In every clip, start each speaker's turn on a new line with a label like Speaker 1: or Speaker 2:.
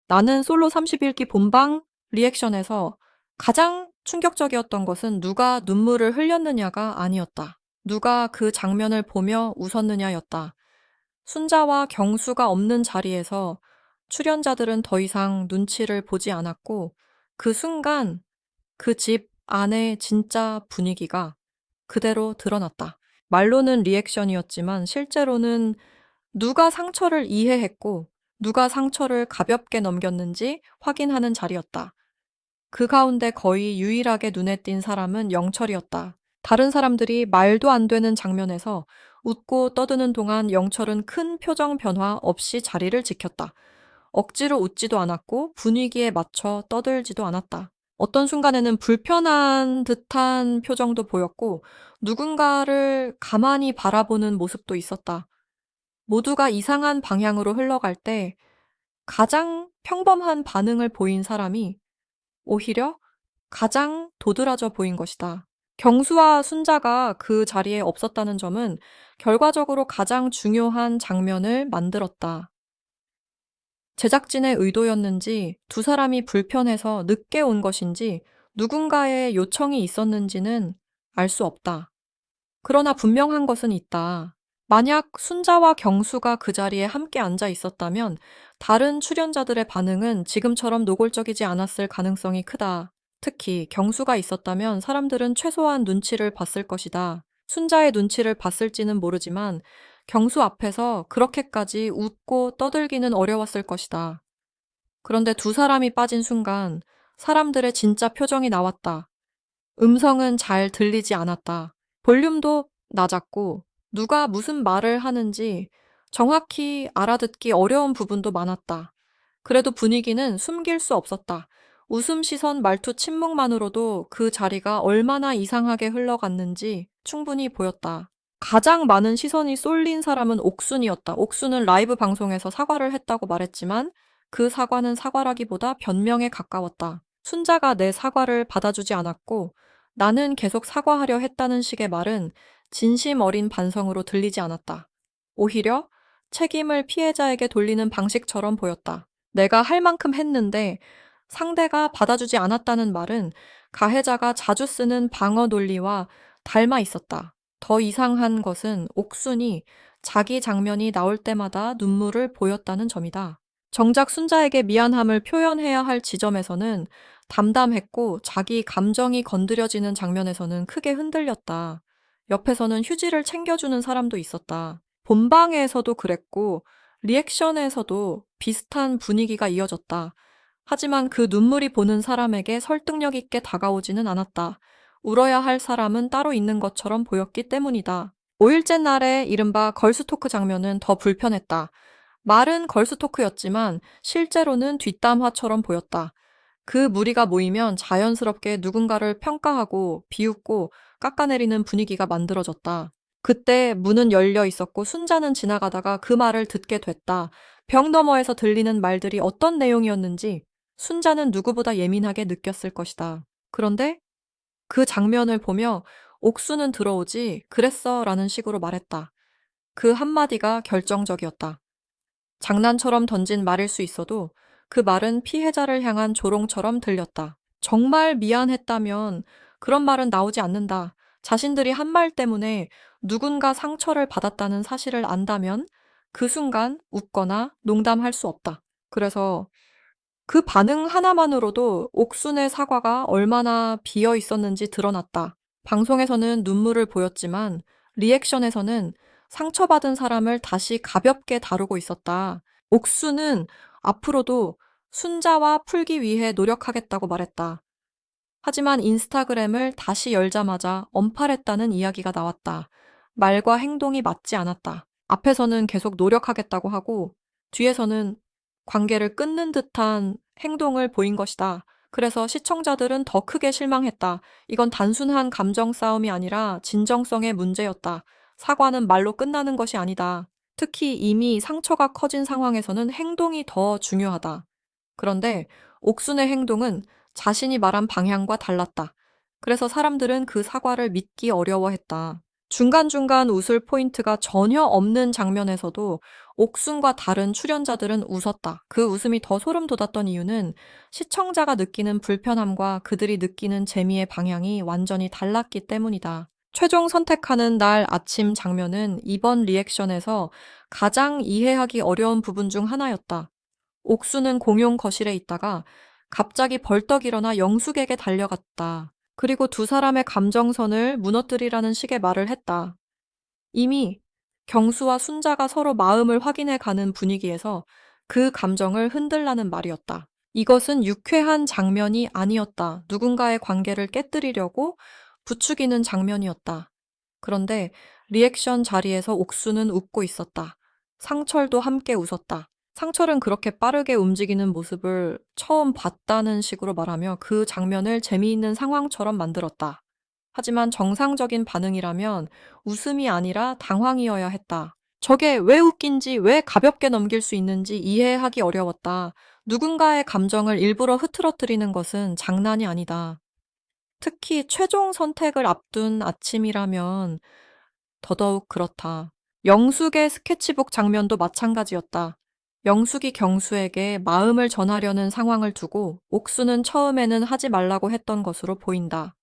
Speaker 1: 나는 솔로 31기 본방 리액션에서 가장 충격적이었던 것은 누가 눈물을 흘렸느냐가 아니었다. 누가 그 장면을 보며 웃었느냐였다. 순자와 경수가 없는 자리에서 출연자들은 더 이상 눈치를 보지 않았고 그 순간 그 집 안의 진짜 분위기가 그대로 드러났다. 말로는 리액션이었지만 실제로는 누가 상처를 이해했고 누가 상처를 가볍게 넘겼는지 확인하는 자리였다. 그 가운데 거의 유일하게 눈에 띈 사람은 영철이었다. 다른 사람들이 말도 안 되는 장면에서 웃고 떠드는 동안 영철은 큰 표정 변화 없이 자리를 지켰다. 억지로 웃지도 않았고 분위기에 맞춰 떠들지도 않았다. 어떤 순간에는 불편한 듯한 표정도 보였고 누군가를 가만히 바라보는 모습도 있었다. 모두가 이상한 방향으로 흘러갈 때 가장 평범한 반응을 보인 사람이 오히려 가장 도드라져 보인 것이다. 경수와 순자가 그 자리에 없었다는 점은 결과적으로 가장 중요한 장면을 만들었다. 제작진의 의도였는지 두 사람이 불편해서 늦게 온 것인지 누군가의 요청이 있었는지는 알 수 없다. 그러나 분명한 것은 있다. 만약 순자와 경수가 그 자리에 함께 앉아 있었다면 다른 출연자들의 반응은 지금처럼 노골적이지 않았을 가능성이 크다. 특히 경수가 있었다면 사람들은 최소한 눈치를 봤을 것이다. 순자의 눈치를 봤을지는 모르지만 경수 앞에서 그렇게까지 웃고 떠들기는 어려웠을 것이다. 그런데 두 사람이 빠진 순간 사람들의 진짜 표정이 나왔다. 음성은 잘 들리지 않았다. 볼륨도 낮았고 누가 무슨 말을 하는지 정확히 알아듣기 어려운 부분도 많았다. 그래도 분위기는 숨길 수 없었다. 웃음, 시선, 말투, 침묵만으로도 그 자리가 얼마나 이상하게 흘러갔는지 충분히 보였다. 가장 많은 시선이 쏠린 사람은 옥순이었다. 옥순은 라이브 방송에서 사과를 했다고 말했지만 그 사과는 사과라기보다 변명에 가까웠다. 순자가 내 사과를 받아주지 않았고 나는 계속 사과하려 했다는 식의 말은 진심 어린 반성으로 들리지 않았다. 오히려 책임을 피해자에게 돌리는 방식처럼 보였다. 내가 할 만큼 했는데 상대가 받아주지 않았다는 말은 가해자가 자주 쓰는 방어 논리와 닮아 있었다. 더 이상한 것은 옥순이 자기 장면이 나올 때마다 눈물을 보였다는 점이다. 정작 순자에게 미안함을 표현해야 할 지점에서는 담담했고 자기 감정이 건드려지는 장면에서는 크게 흔들렸다. 옆에서는 휴지를 챙겨주는 사람도 있었다. 본방에서도 그랬고 리액션에서도 비슷한 분위기가 이어졌다. 하지만 그 눈물이 보는 사람에게 설득력 있게 다가오지는 않았다. 울어야 할 사람은 따로 있는 것처럼 보였기 때문이다. 5일째 날의 이른바 걸스토크 장면은 더 불편했다. 말은 걸스토크였지만 실제로는 뒷담화처럼 보였다. 그 무리가 모이면 자연스럽게 누군가를 평가하고 비웃고 깎아내리는 분위기가 만들어졌다. 그때 문은 열려 있었고 순자는 지나가다가 그 말을 듣게 됐다. 벽 너머에서 들리는 말들이 어떤 내용이었는지 순자는 누구보다 예민하게 느꼈을 것이다. 그런데 그 장면을 보며 옥수는 들어오지 그랬어 라는 식으로 말했다. 그 한마디가 결정적이었다. 장난처럼 던진 말일 수 있어도 그 말은 피해자를 향한 조롱처럼 들렸다. 정말 미안했다면 그런 말은 나오지 않는다. 자신들이 한 말 때문에 누군가 상처를 받았다는 사실을 안다면 그 순간 웃거나 농담할 수 없다. 그래서 그 반응 하나만으로도 옥순의 사과가 얼마나 비어 있었는지 드러났다. 방송에서는 눈물을 보였지만 리액션에서는 상처받은 사람을 다시 가볍게 다루고 있었다. 옥순은 앞으로도 순자와 풀기 위해 노력하겠다고 말했다. 하지만 인스타그램을 다시 열자마자 언팔했다는 이야기가 나왔다. 말과 행동이 맞지 않았다. 앞에서는 계속 노력하겠다고 하고 뒤에서는 관계를 끊는 듯한 행동을 보인 것이다. 그래서 시청자들은 더 크게 실망했다. 이건 단순한 감정 싸움이 아니라 진정성의 문제였다. 사과는 말로 끝나는 것이 아니다. 특히 이미 상처가 커진 상황에서는 행동이 더 중요하다. 그런데 옥순의 행동은 자신이 말한 방향과 달랐다. 그래서 사람들은 그 사과를 믿기 어려워했다. 중간중간 웃을 포인트가 전혀 없는 장면에서도 옥순과 다른 출연자들은 웃었다. 그 웃음이 더 소름 돋았던 이유는 시청자가 느끼는 불편함과 그들이 느끼는 재미의 방향이 완전히 달랐기 때문이다. 최종 선택하는 날 아침 장면은 이번 리액션에서 가장 이해하기 어려운 부분 중 하나였다. 옥수는 공용 거실에 있다가 갑자기 벌떡 일어나 영숙에게 달려갔다. 그리고 두 사람의 감정선을 무너뜨리라는 식의 말을 했다. 이미 경수와 순자가 서로 마음을 확인해 가는 분위기에서 그 감정을 흔들라는 말이었다. 이것은 유쾌한 장면이 아니었다. 누군가의 관계를 깨뜨리려고 부추기는 장면이었다. 그런데 리액션 자리에서 옥수는 웃고 있었다. 상철도 함께 웃었다. 상철은 그렇게 빠르게 움직이는 모습을 처음 봤다는 식으로 말하며 그 장면을 재미있는 상황처럼 만들었다. 하지만 정상적인 반응이라면 웃음이 아니라 당황이어야 했다. 저게 왜 웃긴지, 왜 가볍게 넘길 수 있는지 이해하기 어려웠다. 누군가의 감정을 일부러 흐트러뜨리는 것은 장난이 아니다. 특히 최종 선택을 앞둔 아침이라면 더더욱 그렇다. 영숙의 스케치북 장면도 마찬가지였다. 영숙이 경수에게 마음을 전하려는 상황을 두고 옥수는 처음에는 하지 말라고 했던 것으로 보인다.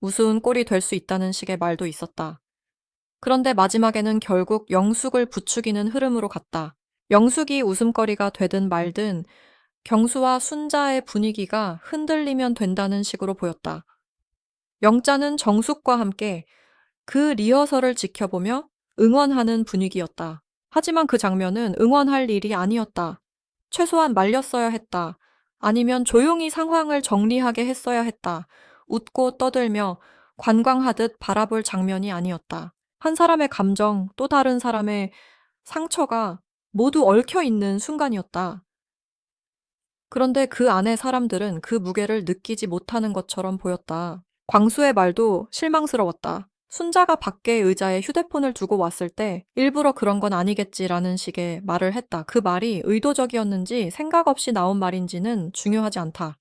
Speaker 1: 우스운 꼴이 될 수 있다는 식의 말도 있었다. 그런데 마지막에는 결국 영숙을 부추기는 흐름으로 갔다. 영숙이 웃음거리가 되든 말든 경수와 순자의 분위기가 흔들리면 된다는 식으로 보였다. 영자는 정숙과 함께 그 리허설을 지켜보며 응원하는 분위기였다. 하지만 그 장면은 응원할 일이 아니었다. 최소한 말렸어야 했다. 아니면 조용히 상황을 정리하게 했어야 했다. 웃고 떠들며 관광하듯 바라볼 장면이 아니었다. 한 사람의 감정, 또 다른 사람의 상처가 모두 얽혀 있는 순간이었다. 그런데 그 안에 사람들은 그 무게를 느끼지 못하는 것처럼 보였다. 광수의 말도 실망스러웠다. 순자가 밖에 의자에 휴대폰을 두고 왔을 때 일부러 그런 건 아니겠지라는 식의 말을 했다. 그 말이 의도적이었는지 생각 없이 나온 말인지는 중요하지 않다.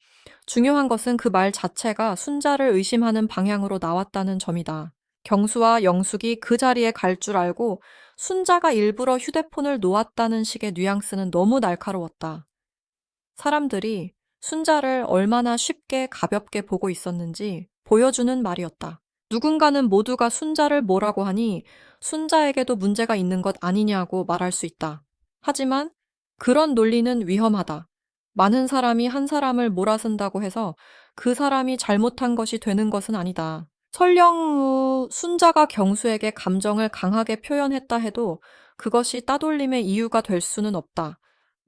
Speaker 1: 중요한 것은 그 말 자체가 순자를 의심하는 방향으로 나왔다는 점이다. 경수와 영숙이 그 자리에 갈 줄 알고 순자가 일부러 휴대폰을 놓았다는 식의 뉘앙스는 너무 날카로웠다. 사람들이 순자를 얼마나 쉽게 가볍게 보고 있었는지 보여주는 말이었다. 누군가는 모두가 순자를 뭐라고 하니 순자에게도 문제가 있는 것 아니냐고 말할 수 있다. 하지만 그런 논리는 위험하다. 많은 사람이 한 사람을 몰아쓴다고 해서 그 사람이 잘못한 것이 되는 것은 아니다. 설령 순자가 경수에게 감정을 강하게 표현했다 해도 그것이 따돌림의 이유가 될 수는 없다.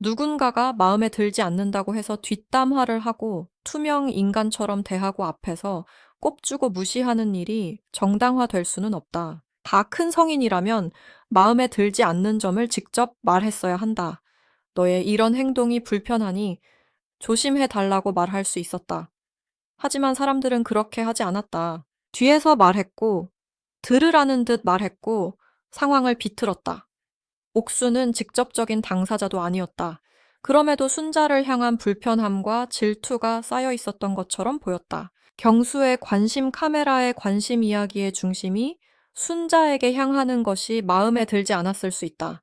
Speaker 1: 누군가가 마음에 들지 않는다고 해서 뒷담화를 하고 투명 인간처럼 대하고 앞에서 꼽주고 무시하는 일이 정당화될 수는 없다. 다 큰 성인이라면 마음에 들지 않는 점을 직접 말했어야 한다. 너의 이런 행동이 불편하니 조심해 달라고 말할 수 있었다. 하지만 사람들은 그렇게 하지 않았다. 뒤에서 말했고, 들으라는 듯 말했고, 상황을 비틀었다. 옥수는 직접적인 당사자도 아니었다. 그럼에도 순자를 향한 불편함과 질투가 쌓여 있었던 것처럼 보였다. 경수의 관심 카메라의 관심 이야기의 중심이 순자에게 향하는 것이 마음에 들지 않았을 수 있다.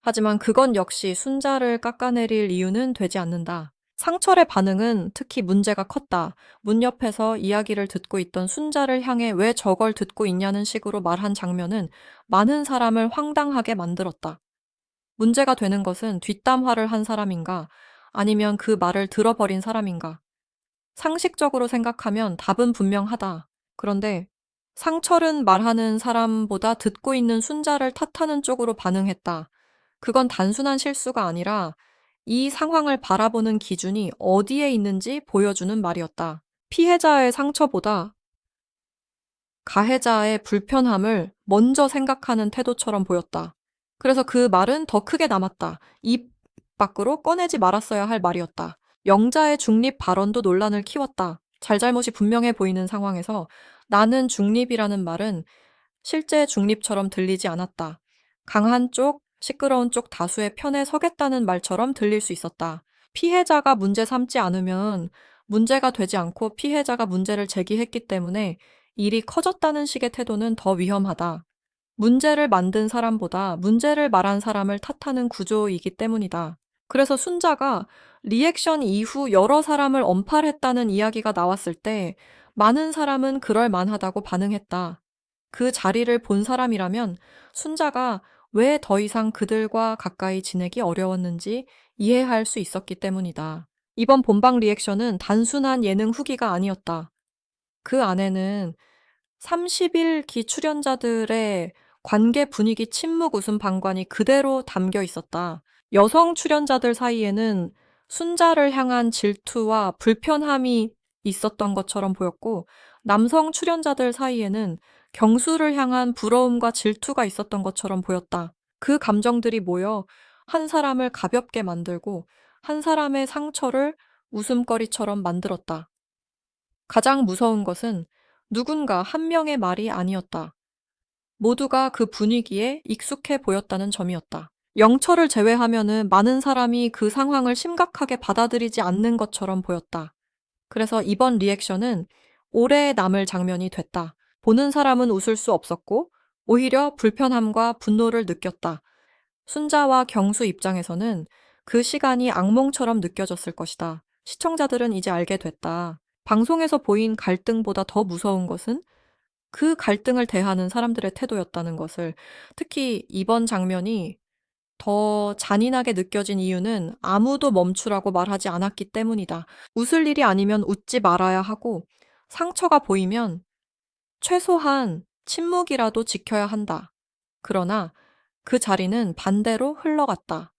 Speaker 1: 하지만 그건 역시 순자를 깎아내릴 이유는 되지 않는다. 상철의 반응은 특히 문제가 컸다. 문 옆에서 이야기를 듣고 있던 순자를 향해 왜 저걸 듣고 있냐는 식으로 말한 장면은 많은 사람을 황당하게 만들었다. 문제가 되는 것은 뒷담화를 한 사람인가 아니면 그 말을 들어버린 사람인가. 상식적으로 생각하면 답은 분명하다. 그런데 상철은 말하는 사람보다 듣고 있는 순자를 탓하는 쪽으로 반응했다. 그건 단순한 실수가 아니라 이 상황을 바라보는 기준이 어디에 있는지 보여주는 말이었다. 피해자의 상처보다 가해자의 불편함을 먼저 생각하는 태도처럼 보였다. 그래서 그 말은 더 크게 남았다. 입 밖으로 꺼내지 말았어야 할 말이었다. 영자의 중립 발언도 논란을 키웠다. 잘잘못이 분명해 보이는 상황에서 나는 중립이라는 말은 실제 중립처럼 들리지 않았다. 강한 쪽, 시끄러운 쪽 다수의 편에 서겠다는 말처럼 들릴 수 있었다. 피해자가 문제 삼지 않으면 문제가 되지 않고 피해자가 문제를 제기했기 때문에 일이 커졌다는 식의 태도는 더 위험하다. 문제를 만든 사람보다 문제를 말한 사람을 탓하는 구조이기 때문이다. 그래서 순자가 리액션 이후 여러 사람을 언팔했다는 이야기가 나왔을 때 많은 사람은 그럴 만하다고 반응했다. 그 자리를 본 사람이라면 순자가 왜 더 이상 그들과 가까이 지내기 어려웠는지 이해할 수 있었기 때문이다. 이번 본방 리액션은 단순한 예능 후기가 아니었다. 그 안에는 30일 기 출연자들의 관계 분위기 침묵 웃음 방관이 그대로 담겨 있었다. 여성 출연자들 사이에는 순자를 향한 질투와 불편함이 있었던 것처럼 보였고, 남성 출연자들 사이에는 경수를 향한 부러움과 질투가 있었던 것처럼 보였다. 그 감정들이 모여 한 사람을 가볍게 만들고 한 사람의 상처를 웃음거리처럼 만들었다. 가장 무서운 것은 누군가 한 명의 말이 아니었다. 모두가 그 분위기에 익숙해 보였다는 점이었다. 영철을 제외하면은 많은 사람이 그 상황을 심각하게 받아들이지 않는 것처럼 보였다. 그래서 이번 리액션은 오래 남을 장면이 됐다. 보는 사람은 웃을 수 없었고 오히려 불편함과 분노를 느꼈다. 순자와 경수 입장에서는 그 시간이 악몽처럼 느껴졌을 것이다. 시청자들은 이제 알게 됐다. 방송에서 보인 갈등보다 더 무서운 것은 그 갈등을 대하는 사람들의 태도였다는 것을, 특히 이번 장면이 더 잔인하게 느껴진 이유는 아무도 멈추라고 말하지 않았기 때문이다. 웃을 일이 아니면 웃지 말아야 하고 상처가 보이면 최소한 침묵이라도 지켜야 한다. 그러나 그 자리는 반대로 흘러갔다.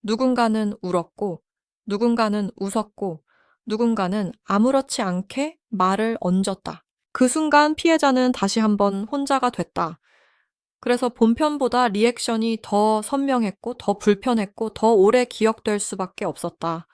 Speaker 1: 누군가는 울었고, 누군가는 웃었고, 누군가는 아무렇지 않게 말을 얹었다. 그 순간 피해자는 다시 한번 혼자가 됐다. 그래서 본편보다 리액션이 더 선명했고, 더 불편했고, 더 오래 기억될 수밖에 없었다.